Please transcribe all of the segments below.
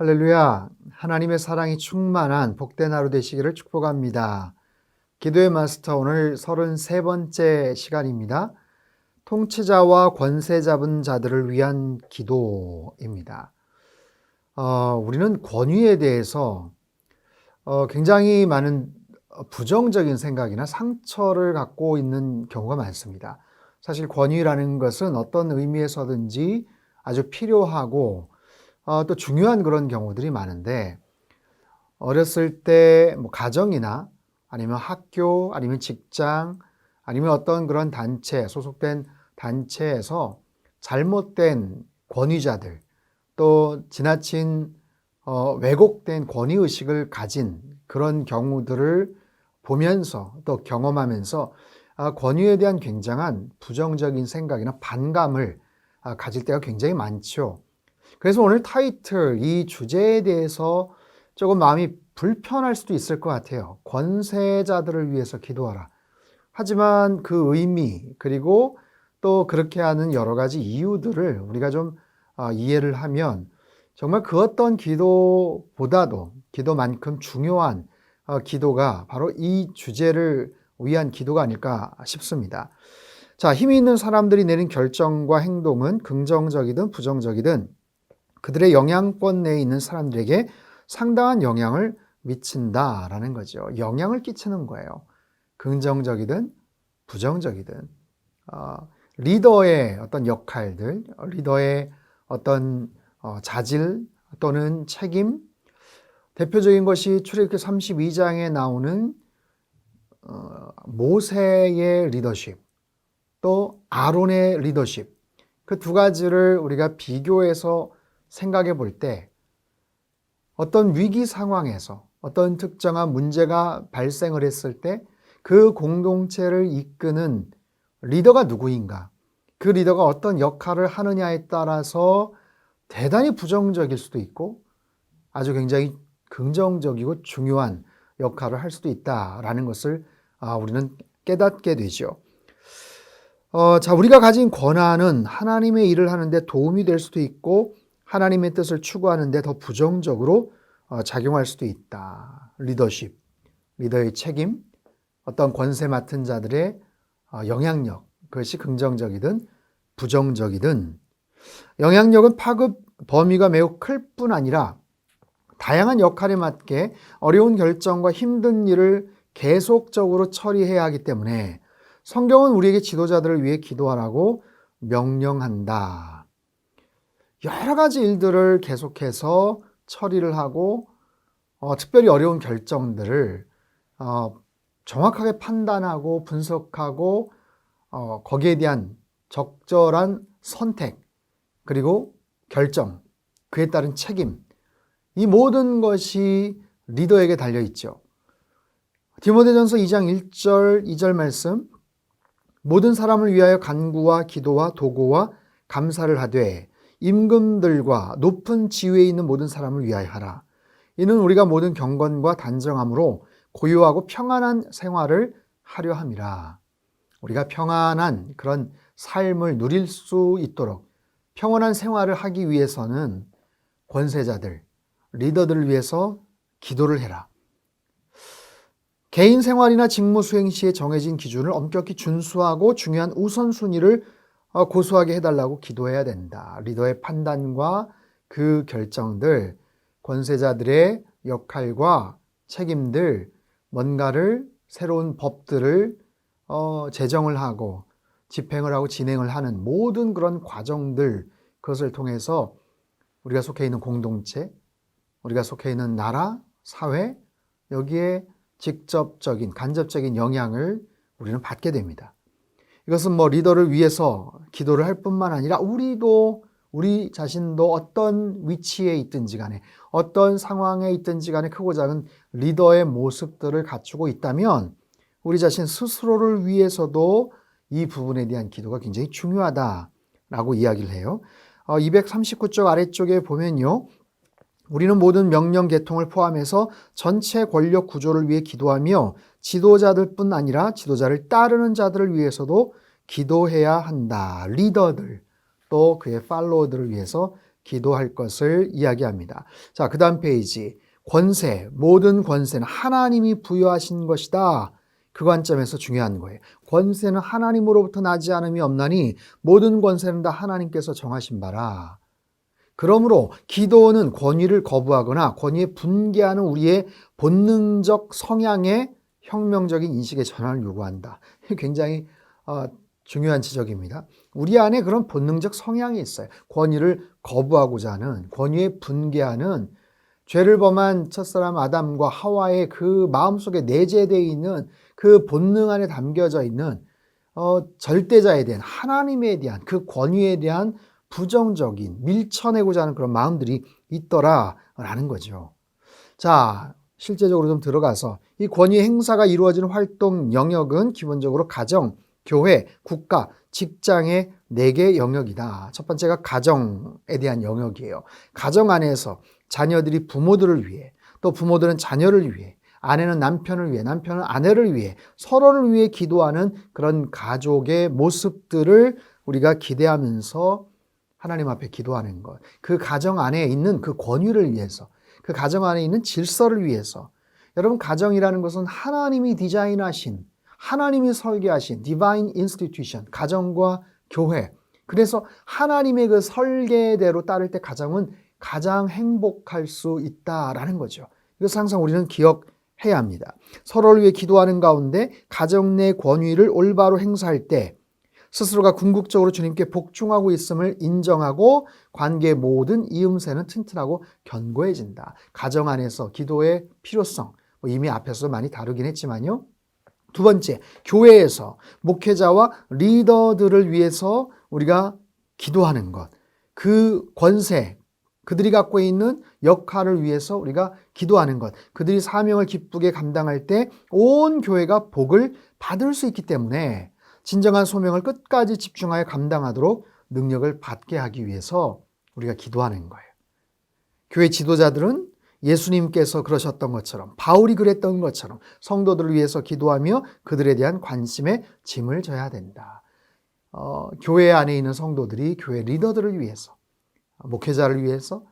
할렐루야. 하나님의 사랑이 충만한 복된 하루 되시기를 축복합니다. 기도의 마스터 오늘 33번째 시간입니다. 통치자와 권세 잡은 자들을 위한 기도입니다. 우리는 권위에 대해서 굉장히 많은 부정적인 생각이나 상처를 갖고 있는 경우가 많습니다. 사실 권위라는 것은 어떤 의미에서든지 아주 필요하고 또 중요한 그런 경우들이 많은데, 어렸을 때 뭐 가정이나 아니면 학교 아니면 직장 아니면 어떤 그런 단체, 소속된 단체에서 잘못된 권위자들, 또 지나친 왜곡된 권위의식을 가진 그런 경우들을 보면서 또 경험하면서 권위에 대한 굉장한 부정적인 생각이나 반감을 가질 때가 굉장히 많죠. 그래서 오늘 타이틀, 이 주제에 대해서 조금 마음이 불편할 수도 있을 것 같아요. 권세자들을 위해서 기도하라. 하지만 그 의미, 그리고 또 그렇게 하는 여러 가지 이유들을 우리가 좀 이해를 하면 정말 그 어떤 기도보다도 기도만큼 중요한 기도가 바로 이 주제를 위한 기도가 아닐까 싶습니다. 자, 힘이 있는 사람들이 내린 결정과 행동은 긍정적이든 부정적이든 그들의 영향권 내에 있는 사람들에게 상당한 영향을 미친다라는 거죠. 영향을 끼치는 거예요. 긍정적이든 부정적이든. 리더의 어떤 역할들, 리더의 어떤 자질 또는 책임, 대표적인 것이 출애굽기 32장에 나오는 모세의 리더십, 또 아론의 리더십, 그 두 가지를 우리가 비교해서 생각해 볼 때 어떤 위기 상황에서 어떤 특정한 문제가 발생을 했을 때 그 공동체를 이끄는 리더가 누구인가, 그 리더가 어떤 역할을 하느냐에 따라서 대단히 부정적일 수도 있고 아주 굉장히 긍정적이고 중요한 역할을 할 수도 있다라는 것을 우리는 깨닫게 되죠. 자, 우리가 가진 권한은 하나님의 일을 하는데 도움이 될 수도 있고 하나님의 뜻을 추구하는데 더 부정적으로 작용할 수도 있다. 리더십, 리더의 책임, 어떤 권세 맡은 자들의 영향력, 그것이 긍정적이든 부정적이든, 영향력은 파급 범위가 매우 클 뿐 아니라 다양한 역할에 맞게 어려운 결정과 힘든 일을 계속적으로 처리해야 하기 때문에 성경은 우리에게 지도자들을 위해 기도하라고 명령한다. 여러 가지 일들을 계속해서 처리를 하고 특별히 어려운 결정들을 정확하게 판단하고 분석하고 거기에 대한 적절한 선택, 그리고 결정, 그에 따른 책임, 이 모든 것이 리더에게 달려있죠. 디모데전서 2장 1절 2절 말씀, 모든 사람을 위하여 간구와 기도와 도고와 감사를 하되 임금들과 높은 지위에 있는 모든 사람을 위하여 하라. 이는 우리가 모든 경건과 단정함으로 고요하고 평안한 생활을 하려 함이라. 우리가 평안한 그런 삶을 누릴 수 있도록 평안한 생활을 하기 위해서는 권세자들, 리더들을 위해서 기도를 해라. 개인 생활이나 직무 수행 시에 정해진 기준을 엄격히 준수하고 중요한 우선순위를 고수하게 해달라고 기도해야 된다. 리더의 판단과 그 결정들, 권세자들의 역할과 책임들, 뭔가를 새로운 법들을 제정을 하고 집행을 하고 진행을 하는 모든 그런 과정들, 그것을 통해서 우리가 속해 있는 공동체, 우리가 속해 있는 나라, 사회, 여기에 직접적인, 간접적인 영향을 우리는 받게 됩니다. 이것은 리더를 위해서 기도를 할 뿐만 아니라 우리 자신도 어떤 위치에 있든지 간에 어떤 상황에 있든지 간에 크고 작은 리더의 모습들을 갖추고 있다면 우리 자신 스스로를 위해서도 이 부분에 대한 기도가 굉장히 중요하다라고 이야기를 해요. 239쪽 아래쪽에 보면요, 우리는 모든 명령 계통을 포함해서 전체 권력 구조를 위해 기도하며 지도자들뿐 아니라 지도자를 따르는 자들을 위해서도 기도해야 한다. 리더들 또 그의 팔로워들을 위해서 기도할 것을 이야기합니다. 자, 그 다음 페이지. 권세, 모든 권세는 하나님이 부여하신 것이다. 그 관점에서 중요한 거예요. 권세는 하나님으로부터 나지 않음이 없나니 모든 권세는 다 하나님께서 정하신 바라. 그러므로 기도는 권위를 거부하거나 권위에 분개하는 우리의 본능적 성향의 혁명적인 인식의 전환을 요구한다. 굉장히 중요한 지적입니다. 우리 안에 그런 본능적 성향이 있어요. 권위를 거부하고자 하는, 권위에 분개하는, 죄를 범한 첫사람 아담과 하와의 그 마음속에 내재되어 있는 그 본능 안에 담겨져 있는 절대자에 대한, 하나님에 대한 그 권위에 대한 부정적인, 밀쳐내고자 하는 그런 마음들이 있더라라는 거죠. 자, 실제적으로 좀 들어가서 이 권위 행사가 이루어지는 활동 영역은 기본적으로 가정, 교회, 국가, 직장의 4개 영역이다. 첫 번째가 가정에 대한 영역이에요. 가정 안에서 자녀들이 부모들을 위해, 또 부모들은 자녀를 위해, 아내는 남편을 위해, 남편은 아내를 위해, 서로를 위해 기도하는 그런 가족의 모습들을 우리가 기대하면서 하나님 앞에 기도하는 것. 그 가정 안에 있는 그 권위를 위해서, 그 가정 안에 있는 질서를 위해서. 여러분, 가정이라는 것은 하나님이 디자인하신, 하나님이 설계하신 Divine Institution, 가정과 교회. 그래서 하나님의 그 설계대로 따를 때 가정은 가장 행복할 수 있다라는 거죠. 이것을 항상 우리는 기억해야 합니다. 서로를 위해 기도하는 가운데 가정 내 권위를 올바로 행사할 때 스스로가 궁극적으로 주님께 복종하고 있음을 인정하고 관계의 모든 이음새는 튼튼하고 견고해진다. 가정 안에서 기도의 필요성, 이미 앞에서 많이 다루긴 했지만요. 두 번째, 교회에서 목회자와 리더들을 위해서 우리가 기도하는 것. 그 권세, 그들이 갖고 있는 역할을 위해서 우리가 기도하는 것. 그들이 사명을 기쁘게 감당할 때 온 교회가 복을 받을 수 있기 때문에 진정한 소명을 끝까지 집중하여 감당하도록 능력을 받게 하기 위해서 우리가 기도하는 거예요. 교회 지도자들은 예수님께서 그러셨던 것처럼, 바울이 그랬던 것처럼 성도들을 위해서 기도하며 그들에 대한 관심에 짐을 져야 된다. 교회 안에 있는 성도들이 교회 리더들을 위해서, 목회자를 위해서,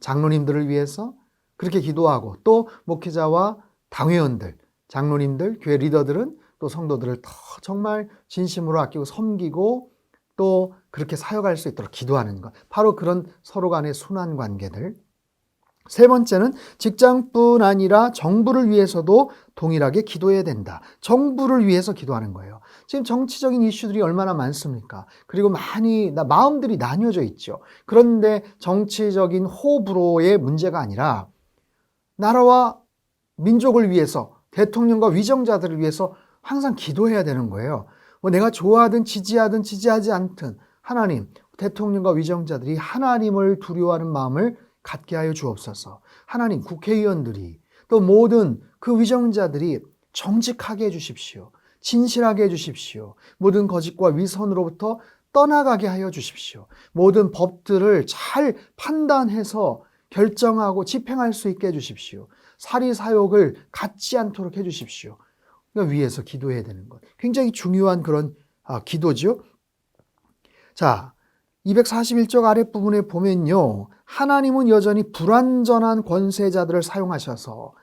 장로님들을 위해서 그렇게 기도하고, 또 목회자와 당회원들, 장로님들, 교회 리더들은 또 성도들을 더 정말 진심으로 아끼고 섬기고 또 그렇게 사역할 수 있도록 기도하는 것. 바로 그런 서로 간의 순환 관계들. 세 번째는 직장뿐 아니라 정부를 위해서도 동일하게 기도해야 된다. 정부를 위해서 기도하는 거예요. 지금 정치적인 이슈들이 얼마나 많습니까? 그리고 많이 마음들이 나뉘어져 있죠. 그런데 정치적인 호불호의 문제가 아니라 나라와 민족을 위해서, 대통령과 위정자들을 위해서 항상 기도해야 되는 거예요. 내가 좋아하든 지지하든 지지하지 않든 하나님, 대통령과 위정자들이 하나님을 두려워하는 마음을 갖게 하여 주옵소서. 하나님, 국회의원들이 또 모든 그 위정자들이 정직하게 해주십시오. 진실하게 해주십시오. 모든 거짓과 위선으로부터 떠나가게 하여 주십시오. 모든 법들을 잘 판단해서 결정하고 집행할 수 있게 해주십시오. 사리사욕을 갖지 않도록 해주십시오. 그러니까 위에서 기도해야 되는 것. 굉장히 중요한 그런 기도죠. 자, 241쪽 아랫부분에 보면요. 하나님은 여전히 불완전한 권세자들을 사용하셔서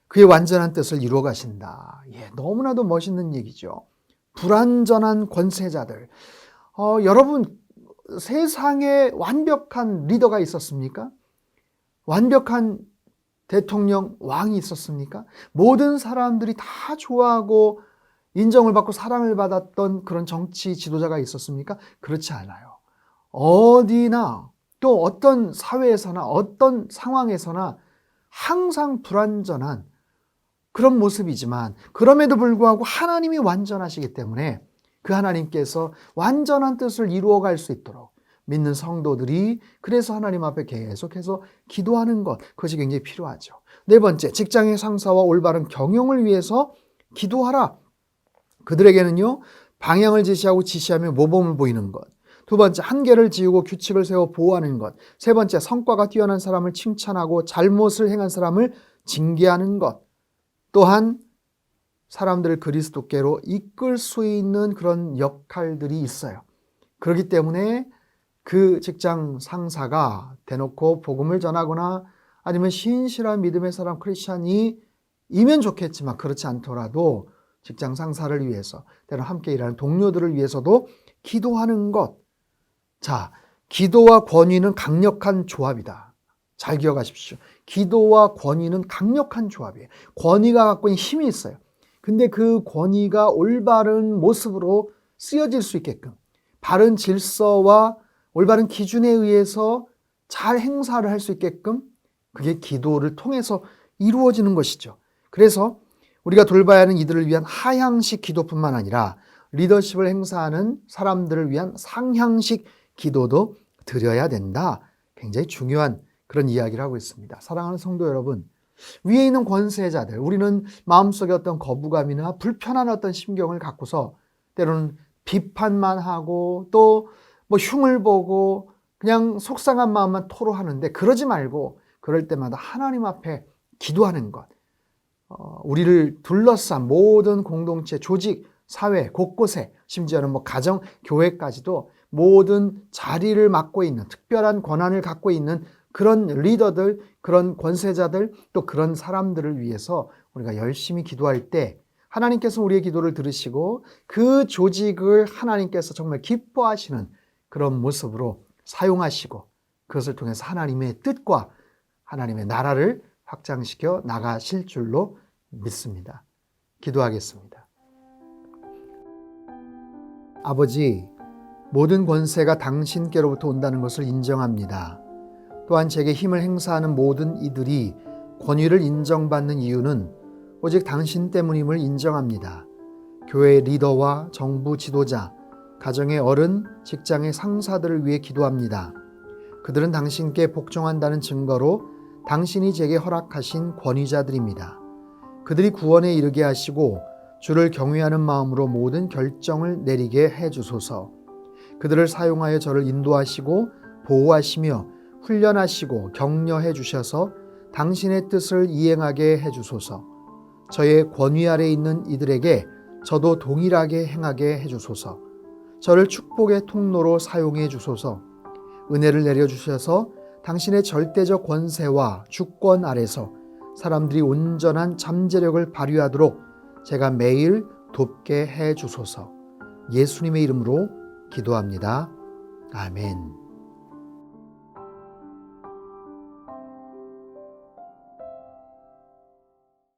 그의 완전한 뜻을 이루어 가신다. 너무나도 멋있는 얘기죠. 불완전한 권세자들. 여러분, 세상에 완벽한 리더가 있었습니까? 완벽한 대통령, 왕이 있었습니까? 모든 사람들이 다 좋아하고 인정을 받고 사랑을 받았던 그런 정치 지도자가 있었습니까? 그렇지 않아요. 어디나 또 어떤 사회에서나 어떤 상황에서나 항상 불완전한 그런 모습이지만 그럼에도 불구하고 하나님이 완전하시기 때문에 그 하나님께서 완전한 뜻을 이루어갈 수 있도록 믿는 성도들이 그래서 하나님 앞에 계속해서 기도하는 것, 그것이 굉장히 필요하죠. 네 번째, 직장의 상사와 올바른 경영을 위해서 기도하라. 그들에게는요, 방향을 제시하고 지시하며 모범을 보이는 것. 두 번째, 한계를 지우고 규칙을 세워 보호하는 것. 세 번째, 성과가 뛰어난 사람을 칭찬하고 잘못을 행한 사람을 징계하는 것. 또한 사람들을 그리스도께로 이끌 수 있는 그런 역할들이 있어요. 그렇기 때문에 그 직장 상사가 대놓고 복음을 전하거나 아니면 신실한 믿음의 사람 크리스찬이 이면 좋겠지만 그렇지 않더라도 직장 상사를 위해서 때로 함께 일하는 동료들을 위해서도 기도하는 것. 자, 기도와 권위는 강력한 조합이다. 잘 기억하십시오. 기도와 권위는 강력한 조합이에요. 권위가 갖고 있는 힘이 있어요. 근데 그 권위가 올바른 모습으로 쓰여질 수 있게끔 바른 질서와 올바른 기준에 의해서 잘 행사를 할 수 있게끔 그게 기도를 통해서 이루어지는 것이죠. 그래서 우리가 돌봐야 하는 이들을 위한 하향식 기도뿐만 아니라 리더십을 행사하는 사람들을 위한 상향식 기도도 드려야 된다. 굉장히 중요한 그런 이야기를 하고 있습니다. 사랑하는 성도 여러분, 위에 있는 권세자들, 우리는 마음속에 어떤 거부감이나 불편한 어떤 심경을 갖고서 때로는 비판만 하고 또 뭐 흉을 보고 그냥 속상한 마음만 토로하는데 그러지 말고 그럴 때마다 하나님 앞에 기도하는 것. 우리를 둘러싼 모든 공동체, 조직, 사회 곳곳에 심지어는 뭐 가정, 교회까지도 모든 자리를 맡고 있는 특별한 권한을 갖고 있는 그런 리더들, 그런 권세자들 또 그런 사람들을 위해서 우리가 열심히 기도할 때 하나님께서 우리의 기도를 들으시고 그 조직을 하나님께서 정말 기뻐하시는 그런 모습으로 사용하시고 그것을 통해서 하나님의 뜻과 하나님의 나라를 확장시켜 나가실 줄로 믿습니다. 기도하겠습니다. 아버지, 모든 권세가 당신께로부터 온다는 것을 인정합니다. 또한 제게 힘을 행사하는 모든 이들이 권위를 인정받는 이유는 오직 당신 때문임을 인정합니다. 교회 리더와 정부 지도자, 가정의 어른, 직장의 상사들을 위해 기도합니다. 그들은 당신께 복종한다는 증거로 당신이 제게 허락하신 권위자들입니다. 그들이 구원에 이르게 하시고 주를 경외하는 마음으로 모든 결정을 내리게 해주소서. 그들을 사용하여 저를 인도하시고 보호하시며 훈련하시고 격려해 주셔서 당신의 뜻을 이행하게 해주소서. 저의 권위 아래 있는 이들에게 저도 동일하게 행하게 해주소서. 저를 축복의 통로로 사용해 주소서. 은혜를 내려주셔서 당신의 절대적 권세와 주권 아래서 사람들이 온전한 잠재력을 발휘하도록 제가 매일 돕게 해 주소서. 예수님의 이름으로 기도합니다. 아멘.